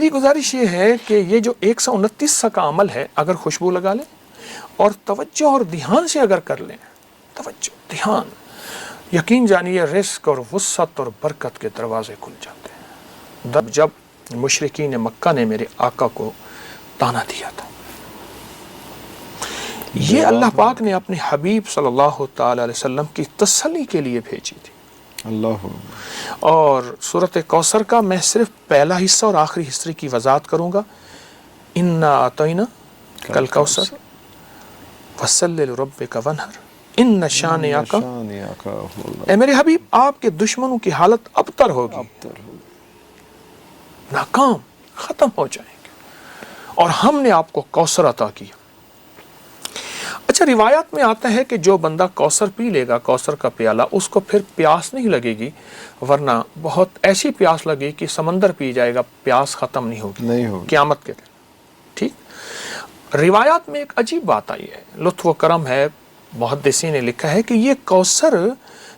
میری گزارش یہ ہے کہ یہ جو 129 کا عمل ہے، اگر خوشبو لگا لیں اور توجہ اور دھیان سے اگر کر لیں، توجہ دھیان، یقین جانیے رزق اور وسعت اور برکت کے دروازے کھل جاتے ہیں۔ جب مشرکین مکہ نے میرے آقا کو تانا دیا تھا، یہ اللہ پاک نے اپنے حبیب صلی اللہ تعالی علیہ وسلم کی تسلی کے لیے بھیجی تھی۔ اللہ اور سورۃ کوثر کا میں صرف پہلا حصہ اور آخری حصے کی وضاحت کروں گا۔ انا اعطینا کل کوثر فصلی لربک وانحر ان شانئک، اے میرے حبیب آپ کے دشمنوں کی حالت ابتر ہوگی، ناکام، ختم ہو جائیں گے، اور ہم نے آپ کو کوثر عطا کیا۔ اچھا، روایات میں آتا ہے کہ جو بندہ کوثر پی لے گا، کوثر کا پیالہ، اس کو پھر پیاس نہیں لگے گی، ورنہ بہت ایسی پیاس لگے کہ سمندر پی جائے گا، پیاس ختم نہیں ہوگی قیامت کے دن۔ ٹھیک، روایات میں ایک عجیب بات آئی ہے، لطف و کرم ہے، محدثین نے لکھا ہے کہ یہ کوثر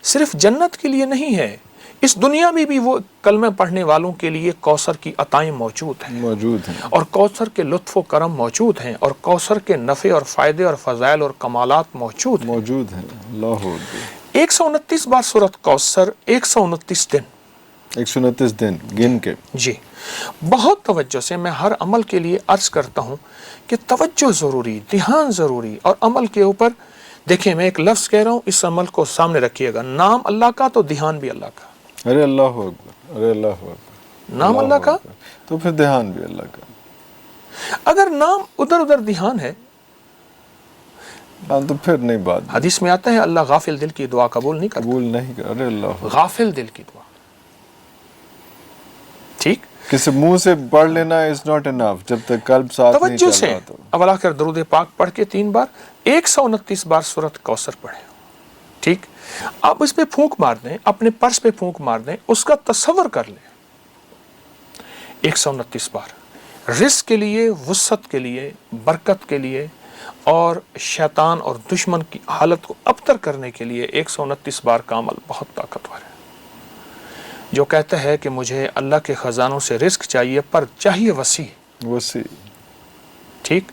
صرف جنت کے لیے نہیں ہے، اس دنیا میں بھی وہ کلمہ پڑھنے والوں کے لیے کوثر کی عطائیں موجود ہیں اور کوثر کے لطف و کرم موجود ہیں، اور کوثر کے نفع اور فائدے اور فضائل اور کمالات موجود ہیں۔ اللہ 129 بار سورۃ کوثر، 129 دن، 129 دن گن کے۔ جی، بہت توجہ سے میں ہر عمل کے لیے عرض کرتا ہوں کہ توجہ ضروری، دھیان ضروری، اور عمل کے اوپر دیکھیں، میں ایک لفظ کہہ رہا ہوں، اس عمل کو سامنے رکھیے گا، نام اللہ کا تو دھیان بھی اللہ کا۔ ارے اللہ اکبر، ارے اللہ اکبر، نام اللہ کا تو پھر دھیان بھی اللہ کا۔ اگر نام ادھر ادھر دھیان ہے تو پھر نہیں بات۔ حدیث میں آتا ہے اللہ غافل دل کی دعا قبول نہیں کرتا، قبول نہیں کر، ارے اللہ غافل دل کی دعا۔ ٹھیک، کسی منہ سے پڑھ لینا از ناٹ انف جب تک قلب ساتھ نہیں توجہ چل سے رہا تو۔ اول آخر درود پاک پڑھ کے 3 بار 129 بار سورۃ کوثر پڑھیں۔ ٹھیک، آپ اس پہ پھونک مار دیں، اپنے پرس پہ پھونک مار دیں، اس کا تصور کر لیں 129 بار، رزق کے لیے، وسعت کے لیے، برکت کے لیے، اور شیطان اور دشمن کی حالت کو ابتر کرنے کے لیے 129 بار کا عمل بہت طاقتور ہے۔ جو کہتا ہے کہ مجھے اللہ کے خزانوں سے رزق چاہیے، پر چاہیے وسیع، ٹھیک،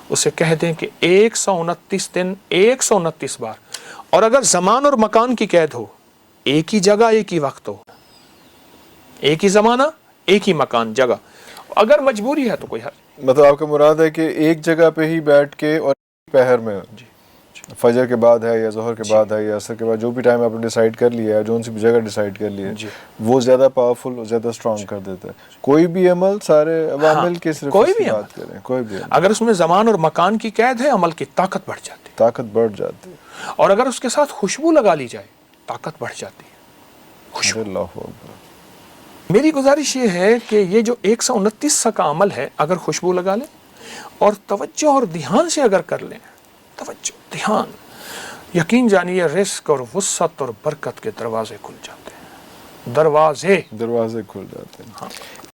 اسے کہہ دیں کہ 129 دن 129 بار، اور اگر زمان اور مکان کی قید ہو، ایک ہی جگہ ایک ہی وقت ہو، ایک ہی زمانہ ایک ہی مکان جگہ، اگر مجبوری ہے تو کوئی حل۔ مطلب آپ کا مراد ہے کہ ایک جگہ پہ ہی بیٹھ کے، اور پہر میں فجر کے بعد ہے یا ظہر کے بعد ہے یا عصر کے بعد، جو بھی ٹائم آپ نے ڈیسائیڈ کر لیا ہے، جو ان سی بھی جگہ ڈیسائیڈ کر لی ہے، وہ زیادہ پاورفل اور زیادہ اسٹرانگ کر دیتا ہے۔ کوئی بھی عمل، سارے عوامل کی صرف کوئی بھی بات کریں، کوئی بھی عمل اگر اس میں زمان اور مکان کی قید ہے، عمل کی طاقت بڑھ جاتی ہے، طاقت بڑھ جاتی ہے، اور اگر اس کے ساتھ خوشبو لگا لی جائے، طاقت بڑھ جاتی ہے، خوشبو۔ اللہ اکبر۔ میری گزارش یہ ہے کہ یہ جو 129 کا عمل ہے، اگر خوشبو لگا لیں اور توجہ اور دھیان سے اگر کر لیں، توجہ دھیان، یقین جانیے رزق اور وسعت اور برکت کے دروازے کھل جاتے ہیں، دروازے کھل جاتے ہیں۔ ہاں۔